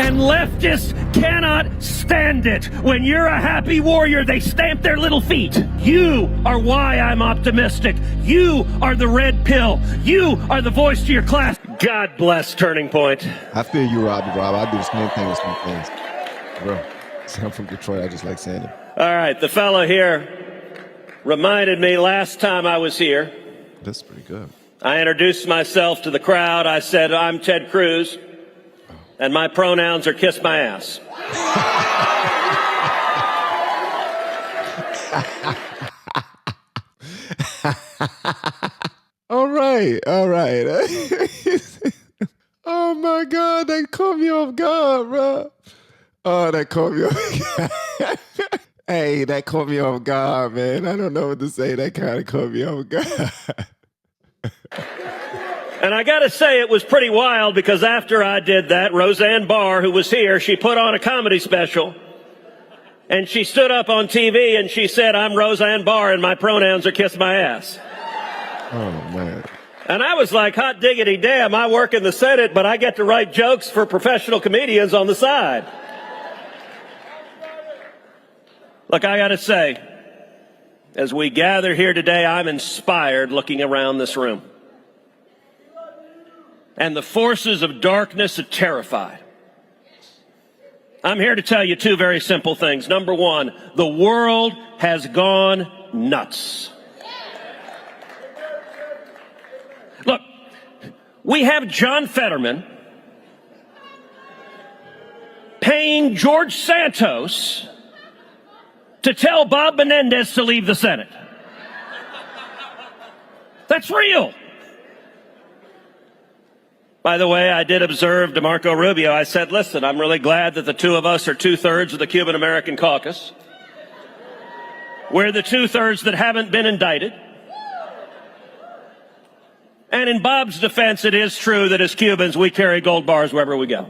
And leftists cannot stand it. When you're a happy warrior, they stamp their little feet. You are why I'm optimistic. You are the red pill. You are the voice to your class. God bless Turning Point. I feel you, Rob. I do the same thing with some things. Bro, I'm from Detroit. I just like saying it. All right, the fellow here reminded me last time I was here. That's pretty good. I introduced myself to the crowd. I said, I'm Ted Cruz, and my pronouns are kiss my ass. All right. Oh, my God. That caught me off guard, bro. Oh, that caught me off guard. Hey, that caught me off guard, man. I don't know what to say. That kind of caught me off guard. And I got to say, it was pretty wild because after I did that, Roseanne Barr, who was here, she put on a comedy special. And she stood up on TV and she said, I'm Roseanne Barr and my pronouns are kiss my ass. Oh, man. And I was like, hot diggity damn, I work in the Senate, but I get to write jokes for professional comedians on the side. Look, I got to say, as we gather here today, I'm inspired looking around this room. And the forces of darkness are terrified. I'm here to tell you two very simple things. Number one, the world has gone nuts. Look, we have John Fetterman paying George Santos to tell Bob Menendez to leave the Senate. That's real. By the way, I did observe DeMarco Rubio. I said, listen, I'm really glad that the two of us are 2/3 of the Cuban-American caucus. We're the 2/3 that haven't been indicted. And in Bob's defense, it is true that as Cubans, we carry gold bars wherever we go.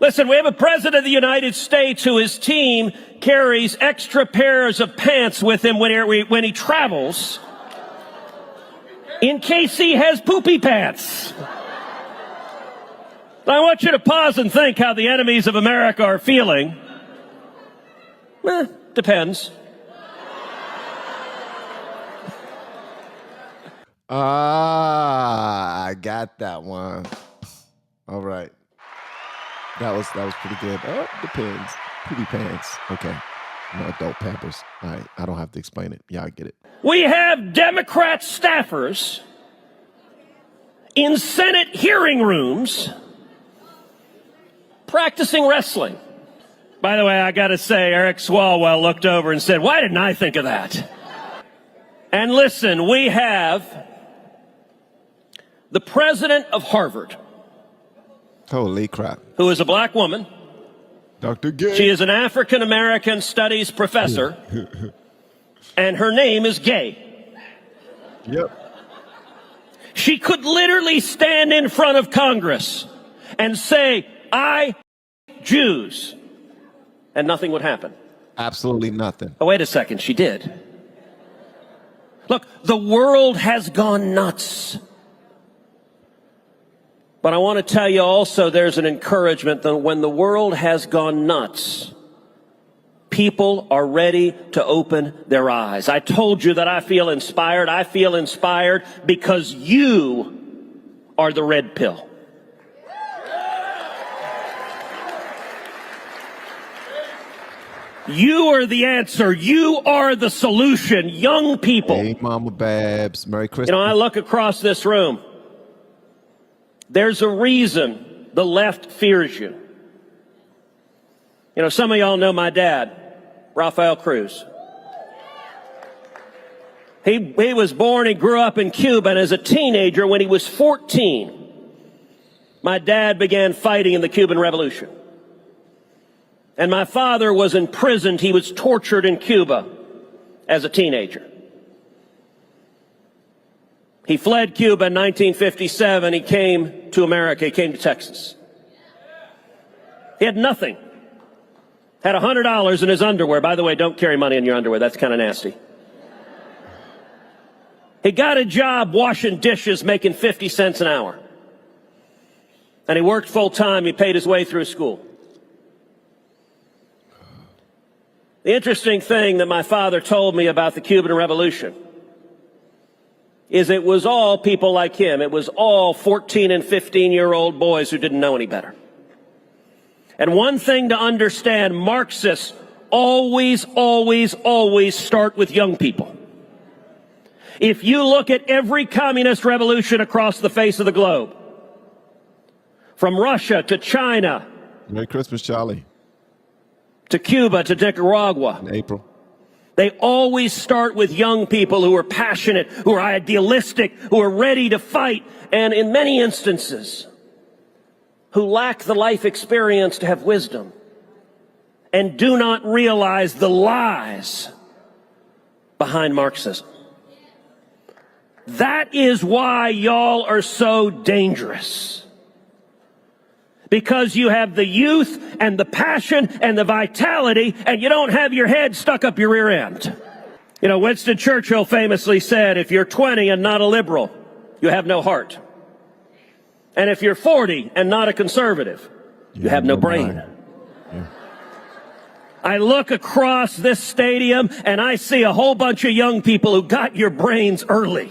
Listen, we have a president of the United States who his team carries extra pairs of pants with him when he travels in case he has poopy pants. I want you to pause and think how the enemies of America are feeling. Depends. I got that one. All right. That was pretty good. Oh, depends. Poopy pants. Okay. No adult Pampers. All right. I don't have to explain it. Yeah, I get it. We have Democrat staffers in Senate hearing rooms practicing wrestling. By the way, I got to say, Eric Swalwell looked over and said, why didn't I think of that? And listen, we have the president of Harvard. Holy crap. Who is a black woman. Dr. Gay. She is an African-American studies professor. And her name is Gay. Yep. She could literally stand in front of Congress and say, I Jews, and nothing would happen. Absolutely nothing. Oh, wait a second, she did. Look, the world has gone nuts. But I want to tell you also there's an encouragement that when the world has gone nuts, people are ready to open their eyes. I told you that I feel inspired. I feel inspired because you are the red pill. You are the answer. You are the solution. Young people. Hey, Mama Babs. Merry Christmas. You know, I look across this room. There's a reason the left fears you. You know, some of y'all know my dad, Rafael Cruz. He was born, he grew up in Cuba, and as a teenager, when he was 14, my dad began fighting in the Cuban Revolution. And my father was imprisoned. He was tortured in Cuba as a teenager. He fled Cuba in 1957. He came to America. He came to Texas. He had nothing. Had $100 in his underwear. By the way, don't carry money in your underwear. That's kind of nasty. He got a job washing dishes, making 50 cents an hour. and he worked full time. He paid his way through school. The interesting thing that my father told me about the Cuban Revolution is it was all people like him. It was all 14 and 15-year-old boys who didn't know any better. And one thing to understand, Marxists always start with young people. If you look at every communist revolution across the face of the globe, from Russia to China, Merry Christmas, Charlie, to Cuba to Nicaragua, in April, they always start with young people who are passionate, who are idealistic, who are ready to fight, and in many instances, who lack the life experience to have wisdom and do not realize the lies behind Marxism. That is why y'all are so dangerous. Because you have the youth and the passion and the vitality, and you don't have your head stuck up your rear end. You know, Winston Churchill famously said, if you're 20 and not a liberal, you have no heart. And if you're 40 and not a conservative, you have no brain. Yeah. I look across this stadium and I see a whole bunch of young people who got your brains early.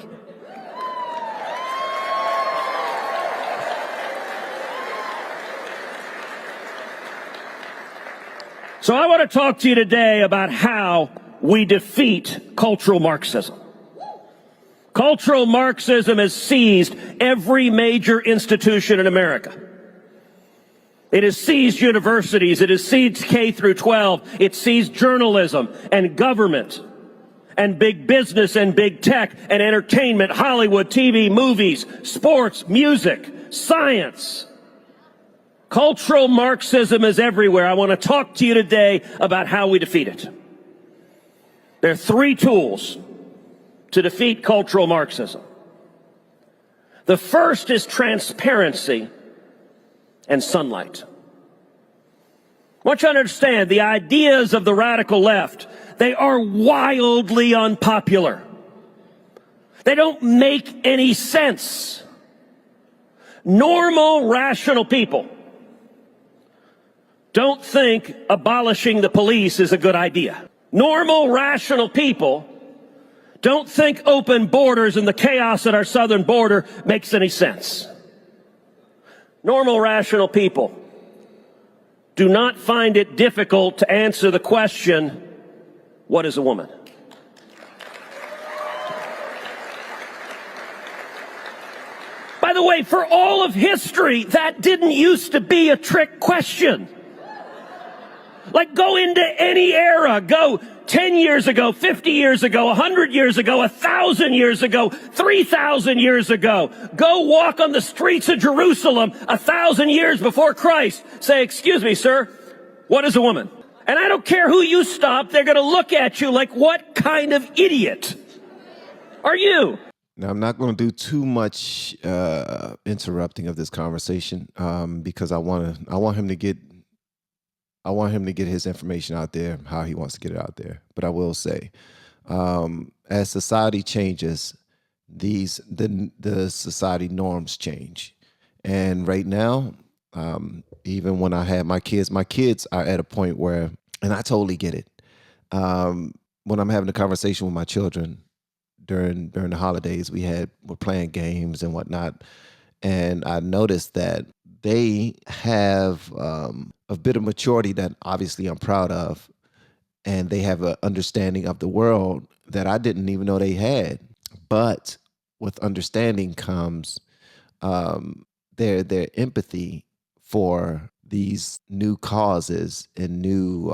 So I want to talk to you today about how we defeat cultural Marxism. Cultural Marxism has seized every major institution in America. It has seized universities. It has seized K through 12. It seized journalism and government and big business and big tech and entertainment, Hollywood, TV, movies, sports, music, science. Cultural Marxism is everywhere. I want to talk to you today about how we defeat it. There are three tools to defeat cultural Marxism. The first is transparency and sunlight. I want you to understand the ideas of the radical left, they are wildly unpopular. They don't make any sense. Normal, rational people don't think abolishing the police is a good idea. Normal, rational people don't think open borders and the chaos at our southern border makes any sense. Normal, rational people do not find it difficult to answer the question, what is a woman? By the way, for all of history, that didn't used to be a trick question. Like, go into any era, go 10 years ago, 50 years ago, 100 years ago, 1,000 years ago, 3,000 years ago. Go walk on the streets of Jerusalem 1,000 years before Christ. Say, excuse me, sir, what is a woman? And I don't care who you stop, they're going to look at you like, what kind of idiot are you? Now, I'm not going to do too much interrupting of this conversation because I want him to get his information out there, how he wants to get it out there. But I will say, as society changes, the society norms change. And right now, even when I have my kids are at a point where, and I totally get it. When I'm having a conversation with my children during the holidays, we're playing games and whatnot. And I noticed that they have a bit of maturity that obviously I'm proud of, and they have an understanding of the world that I didn't even know they had. But with understanding comes their empathy for these new causes and new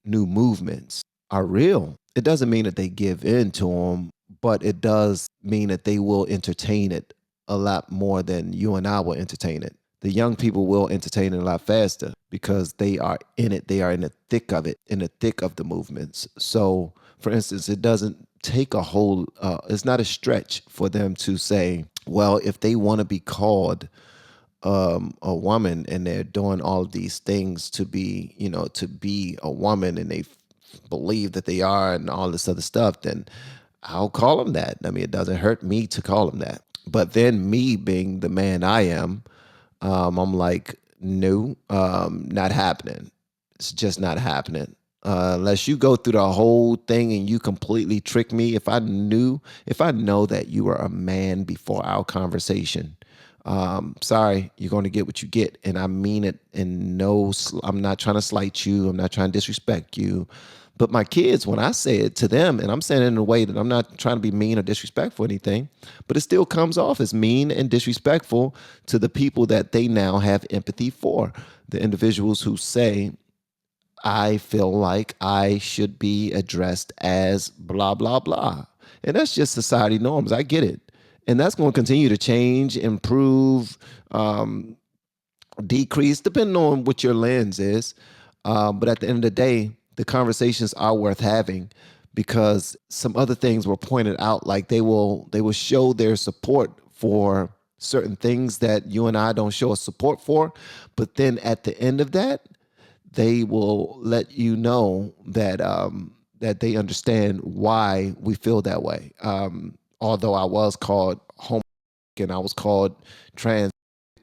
movements are real. It doesn't mean that they give in to them, but it does mean that they will entertain it a lot more than you and I will entertain it. The young people will entertain it a lot faster because they are in it. They are in the thick of it, in the thick of the movements. So, for instance, it doesn't take a whole, it's not a stretch for them to say, well, if they want to be called a woman and they're doing all of these things to be, to be a woman, and they believe that they are and all this other stuff, then I'll call them that. I mean, it doesn't hurt me to call them that. But then me being the man I am, I'm like, no, not happening. It's just not happening. Unless you go through the whole thing and you completely trick me. If I know that you are a man before our conversation, sorry, you're going to get what you get. And I mean it I'm not trying to slight you. I'm not trying to disrespect you. But my kids, when I say it to them, and I'm saying it in a way that I'm not trying to be mean or disrespectful or anything, but it still comes off as mean and disrespectful to the people that they now have empathy for. The individuals who say, I feel like I should be addressed as blah, blah, blah. And that's just society norms. I get it. And that's going to continue to change, improve, decrease, depending on what your lens is. But at the end of the day, the conversations are worth having because some other things were pointed out, like they will show their support for certain things that you and I don't show a support for. But then at the end of that, they will let you know that that they understand why we feel that way. Although I was called homo and I was called trans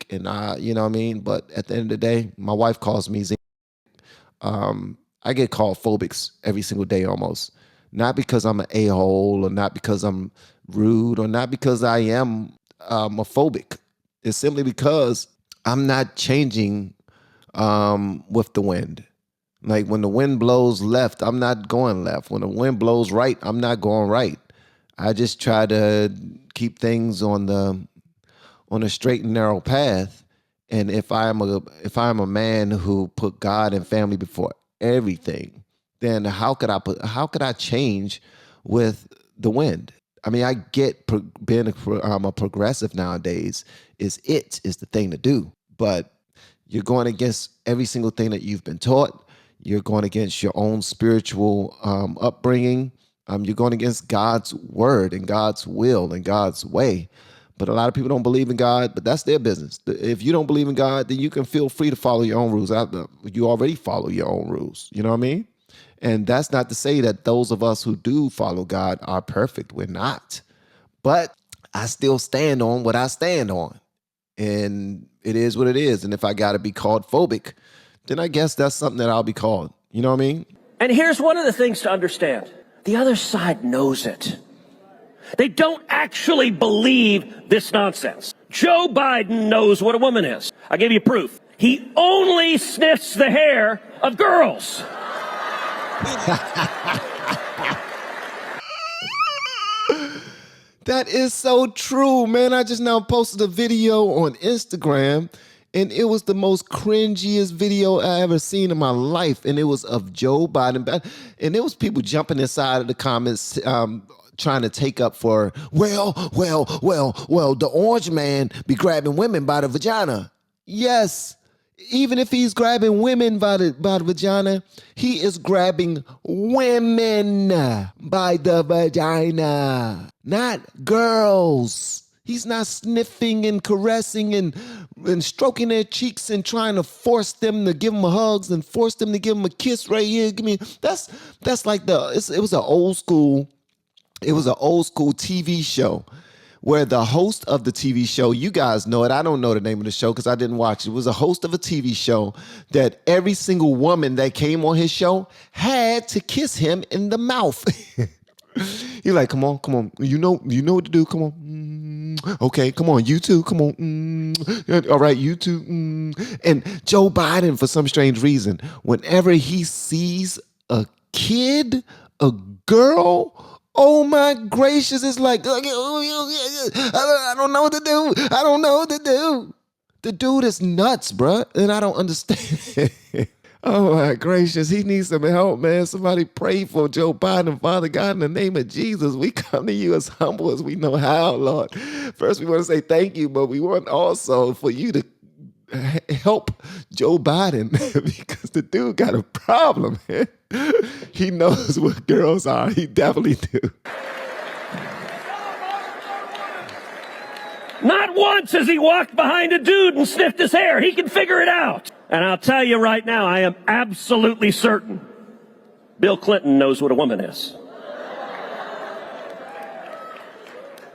and you know what I mean? But at the end of the day, my wife calls me Z. I get called phobics every single day almost. Not because I'm an a-hole or not because I'm rude or not because I am a phobic. It's simply because I'm not changing with the wind. Like when the wind blows left, I'm not going left. When the wind blows right, I'm not going right. I just try to keep things on a straight and narrow path. And if I'm a man who put God and family before everything, then how could I change with the wind? I mean, I get being a progressive nowadays is the thing to do, but you're going against every single thing that you've been taught. You're going against your own spiritual upbringing. You're going against God's word and God's will and God's way. But a lot of people don't believe in God, but that's their business. If you don't believe in God, then you can feel free to follow your own rules. You already follow your own rules. You know what I mean? And that's not to say that those of us who do follow God are perfect. We're not. But I still stand on what I stand on. And it is what it is. And if I got to be called phobic, then I guess that's something that I'll be called. You know what I mean? And here's one of the things to understand. The other side knows it. They don't actually believe this nonsense. Joe Biden knows what a woman is. I'll give you proof. He only sniffs the hair of girls. That is so true, man. I just now posted a video on Instagram, and it was the most cringiest video I ever seen in my life. And it was of Joe Biden. And there was people jumping inside of the comments trying to take up for, well, the orange man be grabbing women by the vagina. Yes. Even if he's grabbing women by the vagina, he is grabbing women by the vagina, not girls. He's not sniffing and caressing and stroking their cheeks and trying to force them to give him hugs and force them to give him a kiss right here. Give me that's like it was an old school TV show where the host of the TV show, you guys know it. I don't know the name of the show because I didn't watch it. It was a host of a TV show that every single woman that came on his show had to kiss him in the mouth. He's like, come on. You know what to do. Come on. Okay, come on. You too. Come on. All right, you too. And Joe Biden, for some strange reason, whenever he sees a kid, a girl, oh my gracious, it's like, I don't know what to do. I don't know what to do. The dude is nuts, bruh, and I don't understand. Oh my gracious, he needs some help, man. Somebody pray for Joe Biden. Father God, in the name of Jesus, we come to you as humble as we know how, Lord. First, we want to say thank you, but we want also for you to help Joe Biden because the dude got a problem, man. He knows what girls are. He definitely do. Not once has he walked behind a dude and sniffed his hair. He can figure it out. And I'll tell you right now, I am absolutely certain Bill Clinton knows what a woman is.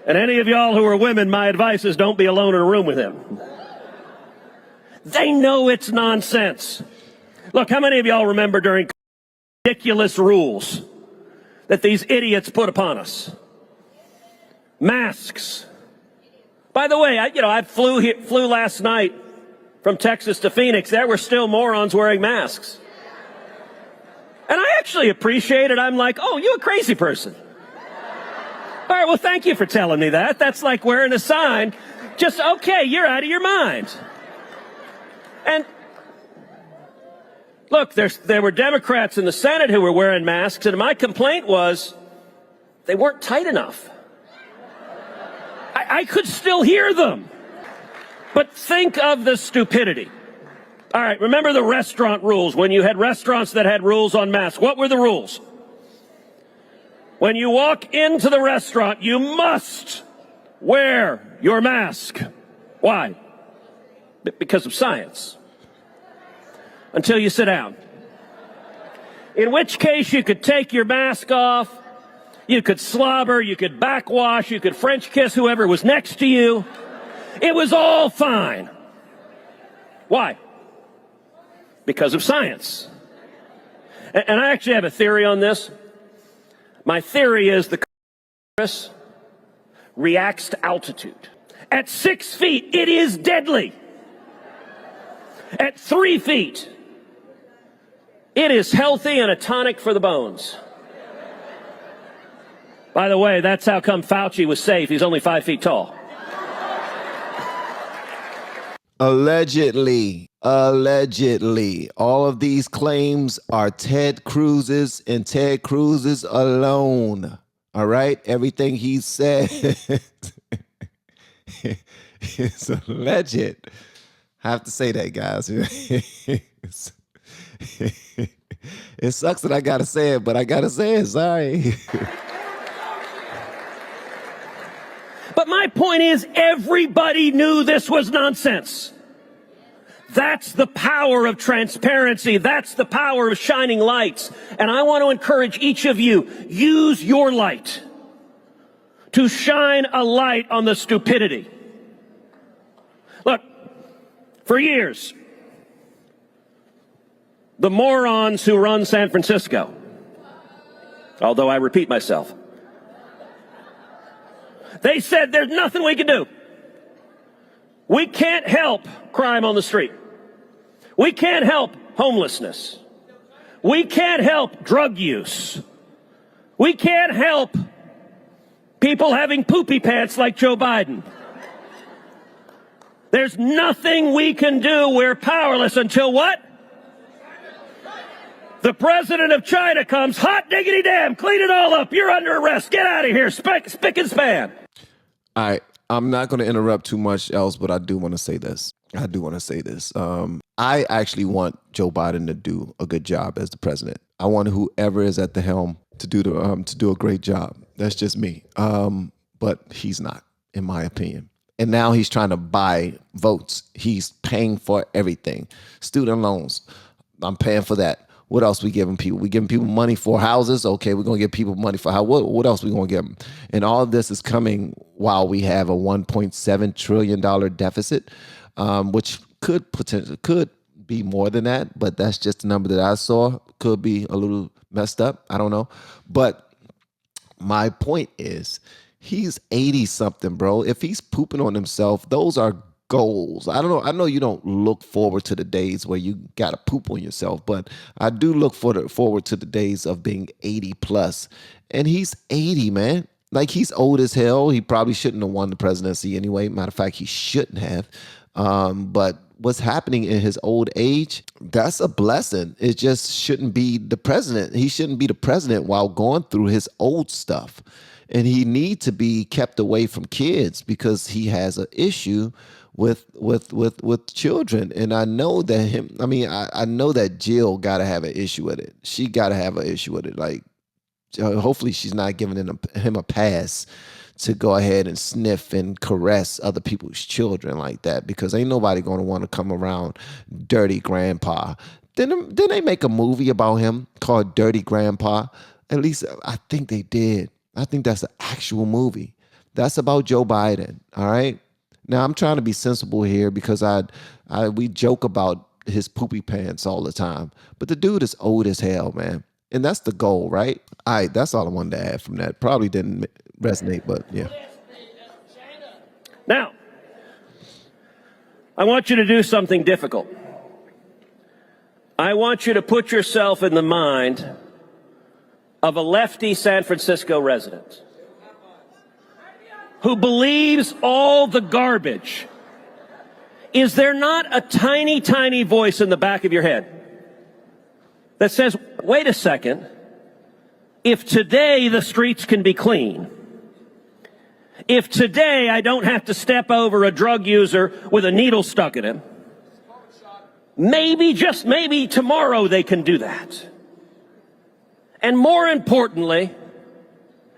And any of y'all who are women, my advice is don't be alone in a room with him. They know it's nonsense. Look, how many of y'all remember during ridiculous rules that these idiots put upon us? Masks. By the way, I flew last night from Texas to Phoenix. There were still morons wearing masks. And I actually appreciate it. I'm like, oh, you a crazy person. All right, well, thank you for telling me that. That's like wearing a sign. Just, okay, you're out of your mind. And look, there were Democrats in the Senate who were wearing masks, and my complaint was they weren't tight enough. I could still hear them. But think of the stupidity. All right, remember the restaurant rules, when you had restaurants that had rules on masks. What were the rules? When you walk into the restaurant, you must wear your mask. Why? Because of science. Until you sit down. In which case you could take your mask off, you could slobber, you could backwash, you could French kiss whoever was next to you. It was all fine. Why? Because of science. And I actually have a theory on this. My theory is the virus reacts to altitude. At 6 feet, it is deadly. At 3 feet, it is healthy and a tonic for the bones. By the way, that's how come Fauci was safe. He's only 5 feet tall. Allegedly. All of these claims are Ted Cruz's and Ted Cruz's alone. All right? Everything he said is alleged. I have to say that, guys. It sucks that I got to say it, but I got to say it. Sorry. But my point is, everybody knew this was nonsense. That's the power of transparency. That's the power of shining lights. And I want to encourage each of you, use your light to shine a light on the stupidity. Look, for years, the morons who run San Francisco, although I repeat myself, they said there's nothing we can do. We can't help crime on the street. We can't help homelessness. We can't help drug use. We can't help people having poopy pants like Joe Biden. There's nothing we can do. We're powerless until what? The president of China comes, hot diggity damn, clean it all up. You're under arrest. Get out of here. Spick and span. All right. I'm not going to interrupt too much else, but I do want to say this. I actually want Joe Biden to do a good job as the president. I want whoever is at the helm to do a great job. That's just me. But he's not, in my opinion. And now he's trying to buy votes. He's paying for everything. Student loans. I'm paying for that. What else we giving people? We giving people money for houses. Okay, we're going to give people money for how? What else we going to give them? And all of this is coming while we have a $1.7 trillion deficit, which could be more than that, but that's just the number that I saw. Could be a little messed up. I don't know. But my point is, he's 80 something, bro. If he's pooping on himself, those are goals. I don't know. I know you don't look forward to the days where you got to poop on yourself, but I do look forward to the days of being 80 plus. And he's 80, man. Like, he's old as hell. He probably shouldn't have won the presidency anyway. Matter of fact, he shouldn't have. But what's happening in his old age, that's a blessing. It just shouldn't be the president. He shouldn't be the president while going through his old stuff. And he needs to be kept away from kids because he has an issue with children. And I know that I know that Jill got to have an issue with it. She got to have an issue with it. Like, hopefully she's not giving him a pass to go ahead and sniff and caress other people's children like that, because ain't nobody going to want to come around Dirty Grandpa. Didn't they make a movie about him called Dirty Grandpa? At least I think they did. I think that's an actual movie. That's about Joe Biden, all right? Now I'm trying to be sensible here because we joke about his poopy pants all the time, but the dude is old as hell, man. And that's the goal, right? All right, that's all I wanted to add from that. Probably didn't resonate, but yeah. Now, I want you to do something difficult. I want you to put yourself in the mind of a lefty San Francisco resident who believes all the garbage. Is there not a tiny, tiny voice in the back of your head that says, wait a second, if today the streets can be clean, if today I don't have to step over a drug user with a needle stuck in him, maybe, just maybe, tomorrow they can do that. And more importantly,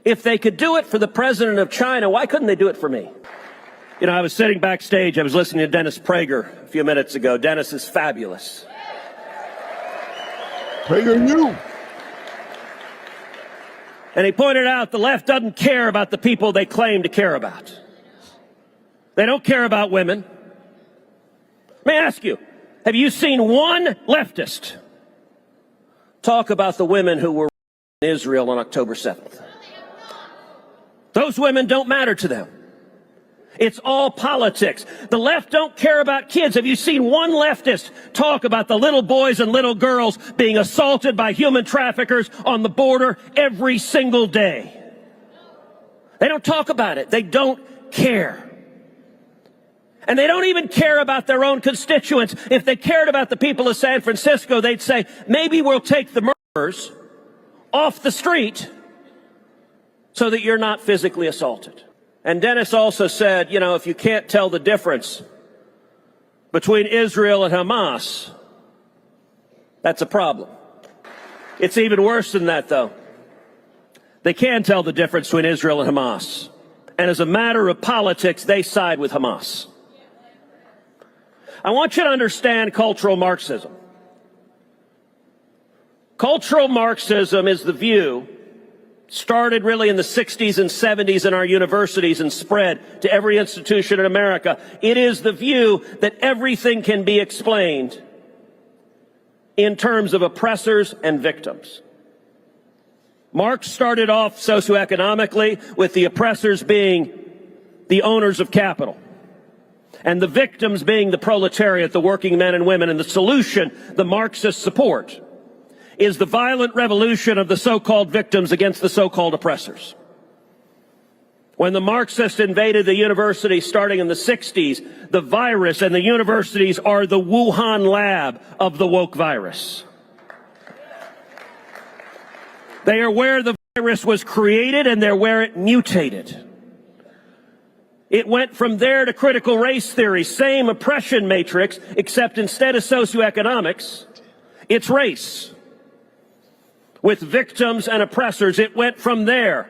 if they could do it for the president of China, why couldn't they do it for me? You know, I was sitting backstage, I was listening to Dennis Prager a few minutes ago. Dennis is fabulous. Prager you. And he pointed out the left doesn't care about the people they claim to care about. They don't care about women. Let me ask you, have you seen one leftist talk about the women who were in Israel on October 7th? Those women don't matter to them. It's all politics. The left don't care about kids. Have you seen one leftist talk about the little boys and little girls being assaulted by human traffickers on the border every single day? They don't talk about it. They don't care. And they don't even care about their own constituents. If they cared about the people of San Francisco, they'd say, maybe we'll take the murderers off the street so that you're not physically assaulted. And Dennis also said, you know, if you can't tell the difference between Israel and Hamas, that's a problem. It's even worse than that, though. They can tell the difference between Israel and Hamas. And as a matter of politics, they side with Hamas. I want you to understand cultural Marxism. Cultural Marxism is the view, started really in the 60s and 70s in our universities and spread to every institution in America. It is the view that everything can be explained in terms of oppressors and victims. Marx started off socioeconomically with the oppressors being the owners of capital and the victims being the proletariat, the working men and women. And the solution the Marxists support is the violent revolution of the so-called victims against the so-called oppressors. When the Marxists invaded the university starting in the 60s, the virus and the universities are the Wuhan lab of the woke virus. They are where the virus was created and they're where it mutated. It went from there to critical race theory, same oppression matrix, except instead of socioeconomics, it's race. With victims and oppressors, it went from there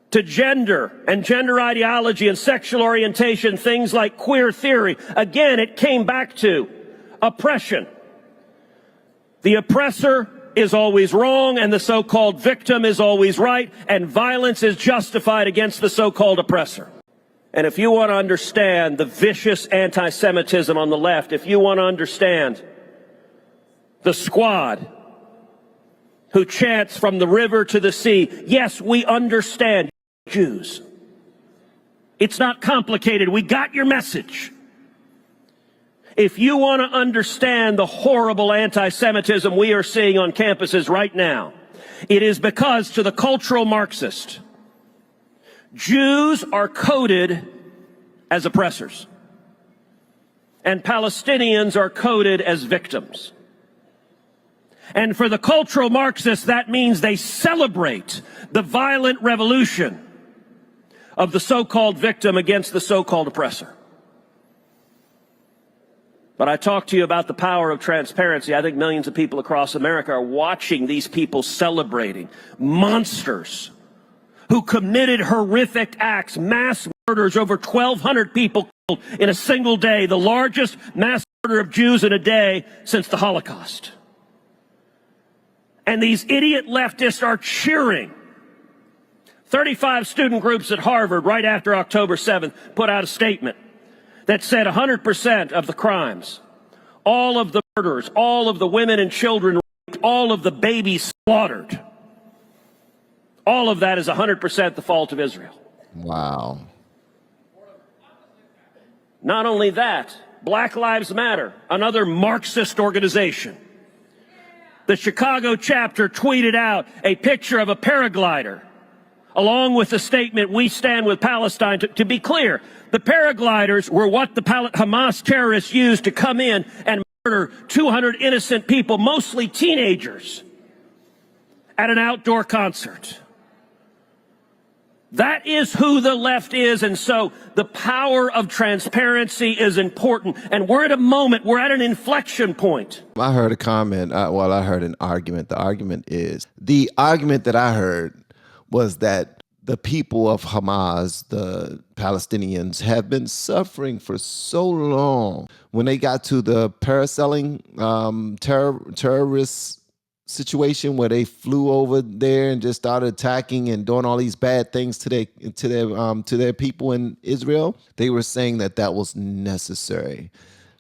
to gender and gender ideology and sexual orientation, things like queer theory. Again, it came back to oppression. The oppressor is always wrong and the so-called victim is always right, and violence is justified against the so-called oppressor. And if you want to understand the vicious anti-Semitism on the left, if you want to understand the squad who chants from the river to the sea, yes, we understand Jews. It's not complicated. We got your message. If you want to understand the horrible anti-Semitism we are seeing on campuses right now, it is because to the cultural Marxist, Jews are coded as oppressors, and Palestinians are coded as victims. And for the cultural Marxists, that means they celebrate the violent revolution of the so-called victim against the so-called oppressor. But I talked to you about the power of transparency. I think millions of people across America are watching these people celebrating monsters who committed horrific acts, mass murders, over 1,200 people killed in a single day, the largest mass murder of Jews in a day since the Holocaust. And these idiot leftists are cheering 35 student groups at Harvard right after October 7th put out a statement that said 100% of the crimes, all of the murders, all of the women and children raped, all of the babies slaughtered, all of that is 100% the fault of Israel. Wow. Not only that, Black Lives Matter, another Marxist organization. The Chicago chapter tweeted out a picture of a paraglider along with the statement, "We stand with Palestine." To be clear, the paragliders were what the Hamas terrorists used to come in and murder 200 innocent people, mostly teenagers, at an outdoor concert. That is who the left is, and so the power of transparency is important. And we're at a moment, we're at an inflection point. I heard a comment, I heard an argument. The argument that I heard was that the people of Hamas, the Palestinians, have been suffering for so long. When they got to the parasailing terrorist situation where they flew over there and just started attacking and doing all these bad things to their people in Israel, they were saying that was necessary.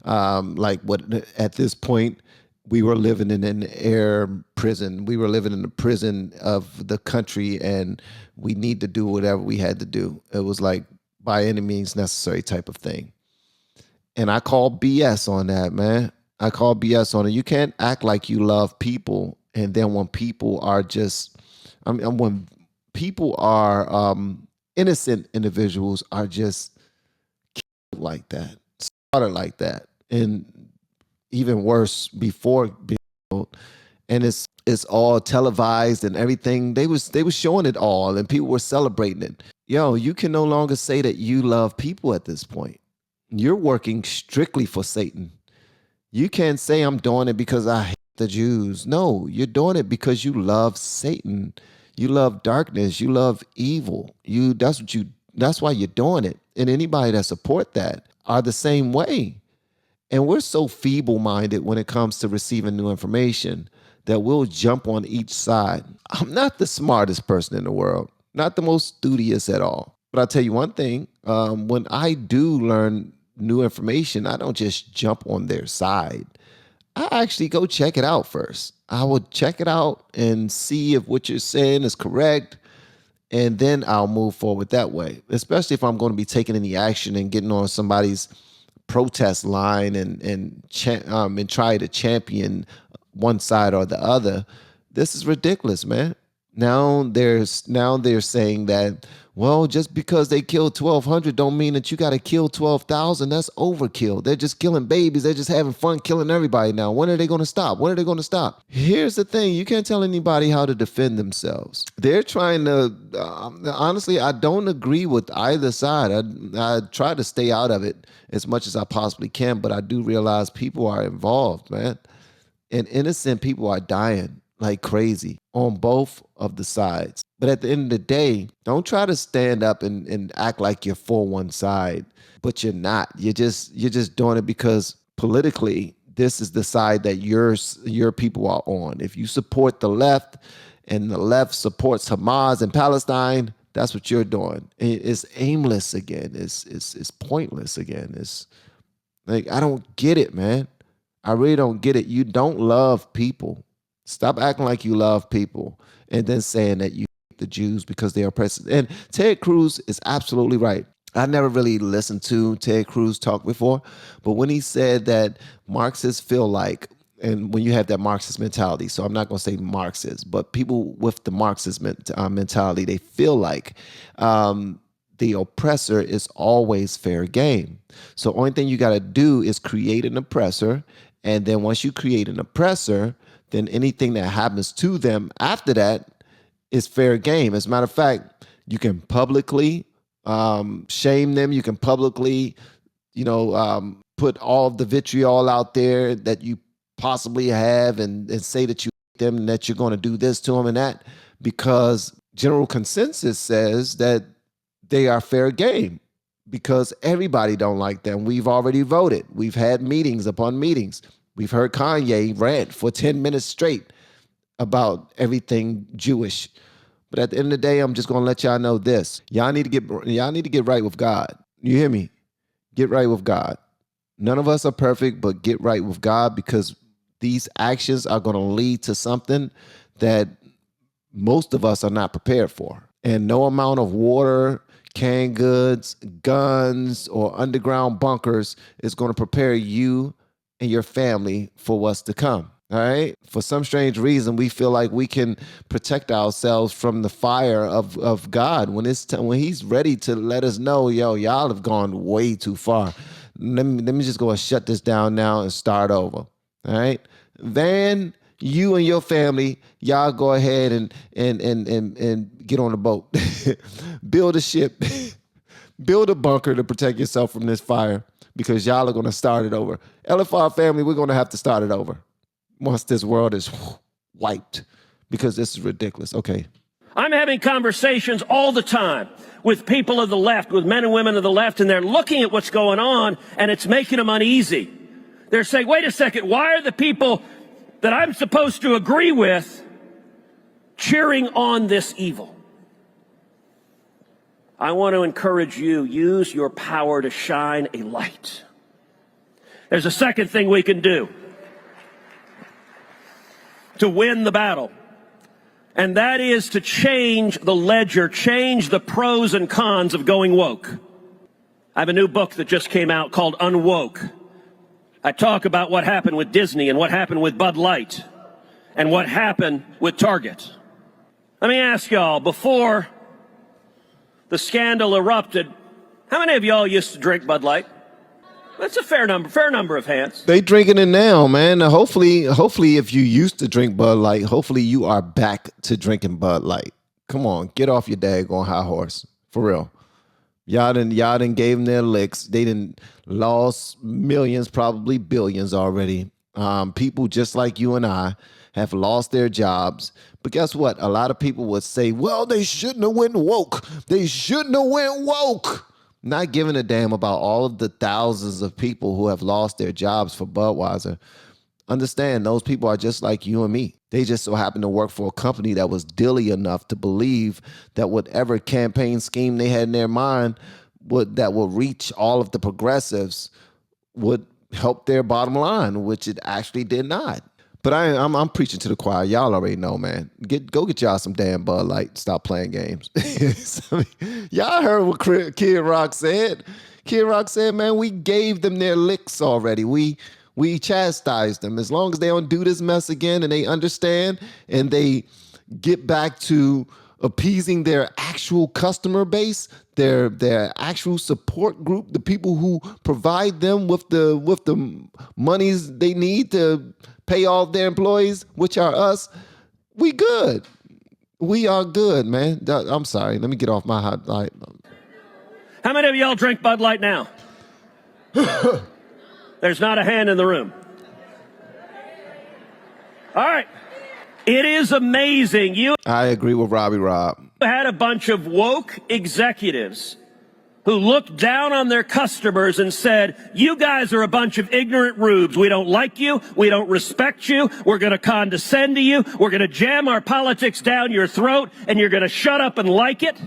At this point, we were living in an air prison. We were living in the prison of the country, and we need to do whatever we had to do. It was like by any means necessary type of thing. And I call BS on that, man. I call BS on it. You can't act like you love people, and then when people are when people are innocent individuals are just killed like that, slaughtered like that, and even worse before being killed. And it's all televised and everything. They was showing it all, and people were celebrating it. Yo, you can no longer say that you love people at this point. You're working strictly for Satan. You can't say I'm doing it because I hate the Jews. No, you're doing it because you love Satan. You love darkness. You love evil. That's why you're doing it. And anybody that support that are the same way. And we're so feeble-minded when it comes to receiving new information that we'll jump on each side. I'm not the smartest person in the world, not the most studious at all. But I'll tell you one thing, when I do learn new information, I don't just jump on their side. I actually go check it out first. I will check it out and see if what you're saying is correct, and then I'll move forward that way, especially if I'm going to be taking any action and getting on somebody's protest line and try to champion one side or the other. This is ridiculous, man. Now they're saying that, well, just because they killed 1,200 don't mean that you got to kill 12,000. That's overkill. They're just killing babies. They're just having fun killing everybody now. When are they going to stop? When are they going to stop? Here's the thing. You can't tell anybody how to defend themselves. They're trying to, honestly, I don't agree with either side. I try to stay out of it as much as I possibly can, but I do realize people are involved, man. And innocent people are dying like crazy on both of the sides. But at the end of the day, don't try to stand up and act like you're for one side, but you're not. You're just doing it because politically, this is the side that your people are on. If you support the left and the left supports Hamas and Palestine, that's what you're doing. It's aimless again. It's pointless again. It's like, I don't get it, man. I really don't get it. You don't love people. Stop acting like you love people and then saying that you hate the Jews because they are oppressed. And Ted Cruz is absolutely right. I never really listened to Ted Cruz talk before, but when he said that Marxists feel like, and when you have that Marxist mentality, so I'm not going to say Marxists, but people with the Marxist mentality, they feel like the oppressor is always fair game. So only thing you got to do is create an oppressor, and then once you create an oppressor, then anything that happens to them after that is fair game. As a matter of fact, you can publicly shame them. You can publicly, put all of the vitriol out there that you possibly have and say that you hate them and that you're going to do this to them and that, because general consensus says that they are fair game because everybody don't like them. We've already voted. We've had meetings upon meetings. We've heard Kanye rant for 10 minutes straight about everything Jewish. But at the end of the day, I'm just gonna let y'all know this. Y'all need to get right with God. You hear me? Get right with God. None of us are perfect, but get right with God, because these actions are gonna lead to something that most of us are not prepared for. And no amount of water, canned goods, guns, or underground bunkers is going to prepare you and your family for what's to come. All right. For some strange reason, we feel like we can protect ourselves from the fire of God when when He's ready to let us know, yo, y'all have gone way too far. Let me just go and shut this down now and start over. All right. Then you and your family, y'all go ahead and get on the boat. Build a ship. Build a bunker to protect yourself from this fire, because y'all are going to start it over. LFR family, we're going to have to start it over once this world is wiped, because this is ridiculous. Okay. I'm having conversations all the time with people of the left, with men and women of the left, and they're looking at what's going on, and it's making them uneasy. They're saying, wait a second, why are the people that I'm supposed to agree with cheering on this evil? I want to encourage you, use your power to shine a light. There's a second thing we can do to win the battle, and that is to change the ledger, change the pros and cons of going woke. I have a new book that just came out called Unwoke. I talk about what happened with Disney and what happened with Bud Light and what happened with Target. Let me ask y'all, before the scandal erupted, how many of y'all used to drink Bud Light? That's a fair number of hands. They drinking it now, man. Hopefully, if you used to drink Bud Light, hopefully you are back to drinking Bud Light. Come on, get off your daggone high horse, for real. Y'all done gave them their licks. They done lost millions, probably billions already. People just like you and I have lost their jobs. But guess what? A lot of people would say, well, they shouldn't have went woke. They shouldn't have went woke. Not giving a damn about all of the thousands of people who have lost their jobs for Budweiser. Understand, those people are just like you and me. They just so happen to work for a company that was dilly enough to believe that whatever campaign scheme they had in their mind that would reach all of the progressives would help their bottom line, which it actually did not. But I'm preaching to the choir. Y'all already know, man. Go get y'all some damn Bud Light. Stop playing games. Y'all heard what Kid Rock said. Kid Rock said, man, we gave them their licks already. We chastised them. As long as they don't do this mess again and they understand and they get back to appeasing their actual customer base, their actual support group, the people who provide them with the monies they need to pay all their employees, which are us, we good. We are good, man. I'm sorry. Let me get off my hot light. How many of y'all drink Bud Light now? There's not a hand in the room. All right. It is amazing. I agree with Robbie Rob. Had a bunch of woke executives who looked down on their customers and said, you guys are a bunch of ignorant rubes. We don't like you. We don't respect you. We're going to condescend to you. We're going to jam our politics down your throat, and you're going to shut up and like it.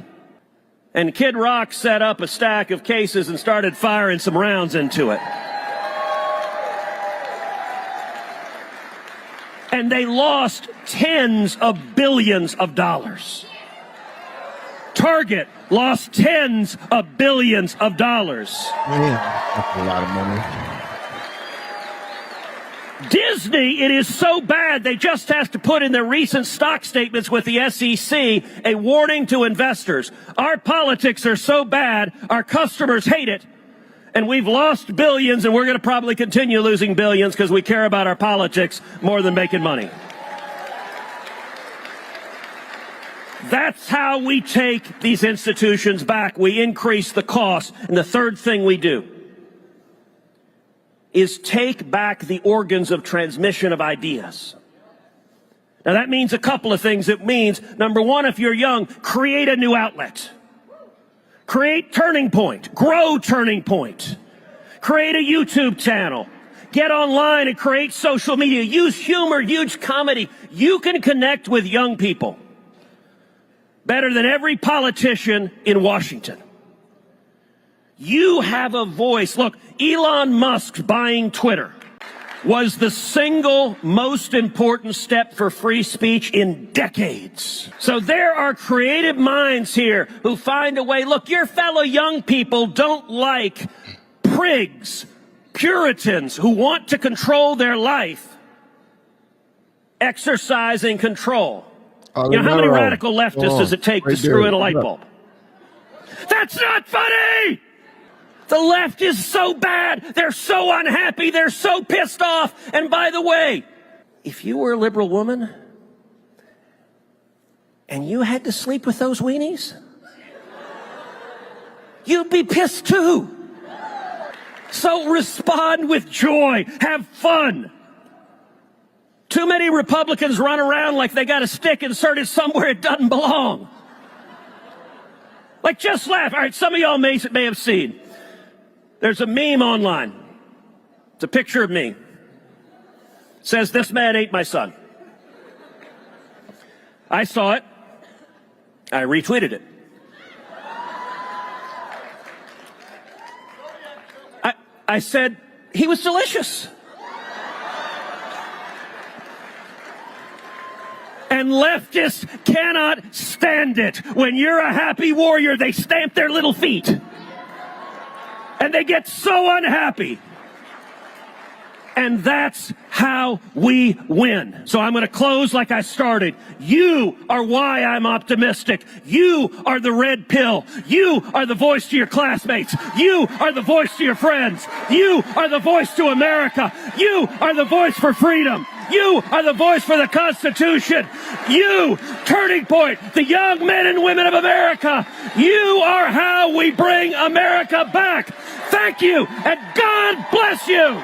And Kid Rock set up a stack of cases and started firing some rounds into it. And they lost tens of billions of dollars. Target lost tens of billions of dollars. Man, that's a lot of money. Disney, it is so bad they just have to put in their recent stock statements with the SEC a warning to investors. Our politics are so bad, our customers hate it, and we've lost billions, and we're going to probably continue losing billions because we care about our politics more than making money. That's how we take these institutions back. We increase the cost. And the third thing we do is take back the organs of transmission of ideas. Now that means a couple of things. It means, number one, if you're young, create a new outlet. Create Turning Point. Grow Turning Point. Create a YouTube channel. Get online and create social media. Use humor, use comedy. You can connect with young people. better than every politician in Washington. You have a voice. Look, Elon Musk's buying Twitter was the single most important step for free speech in decades. So there are creative minds here who find a way. Look, your fellow young people don't like prigs, Puritans who want to control their life, exercising control. You know, how many radical leftists does it take to screw in a light bulb? That's not funny! The left is so bad. They're so unhappy. They're so pissed off. And by the way, if you were a liberal woman and you had to sleep with those weenies, you'd be pissed too. So respond with joy. Have fun. Too many Republicans run around like they got a stick inserted somewhere it doesn't belong. Like, just laugh. All right, some of y'all may have seen. There's a meme online. It's a picture of me. It says, "This man ate my son." I saw it. I retweeted it. I said, he was delicious. And leftists cannot stand it. When you're a happy warrior, they stamp their little feet. And they get so unhappy. And that's how we win. So I'm going to close like I started. You are why I'm optimistic. You are the red pill. You are the voice to your classmates. You are the voice to your friends. You are the voice to America. You are the voice for freedom. You are the voice for the Constitution. You, Turning Point, the young men and women of America. You are how we bring America back. Thank you, and God bless you.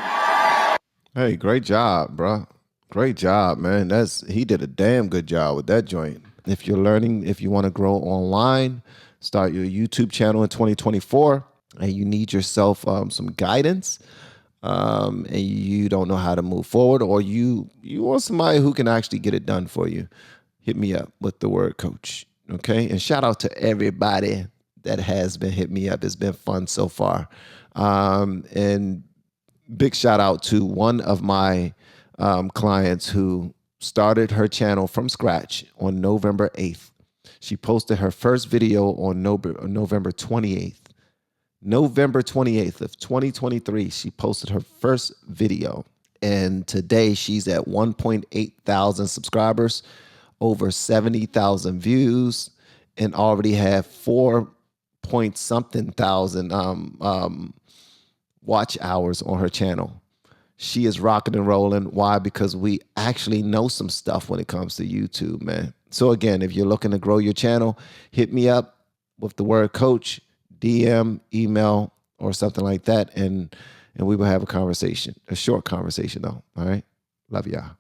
Hey, great job, bro. Great job, man. He did a damn good job with that joint. If you're learning, if you want to grow online, start your YouTube channel in 2024, and you need yourself some guidance, and you don't know how to move forward, or you want somebody who can actually get it done for you, hit me up with the word coach. Okay. And shout out to everybody that has been hit me up. It's been fun so far. And big shout out to one of my clients who started her channel from scratch on November 8th. She posted her first video on November 28th. November 28th of 2023, she posted her first video. And today she's at 1.8 thousand subscribers, over 70,000 views, and already have 4-point-something thousand watch hours on her channel. She is rocking and rolling. Why? Because we actually know some stuff when it comes to YouTube, man. So again, if you're looking to grow your channel, hit me up with the word coach, DM, email, or something like that, and we will have a conversation, a short conversation though. All right. Love y'all.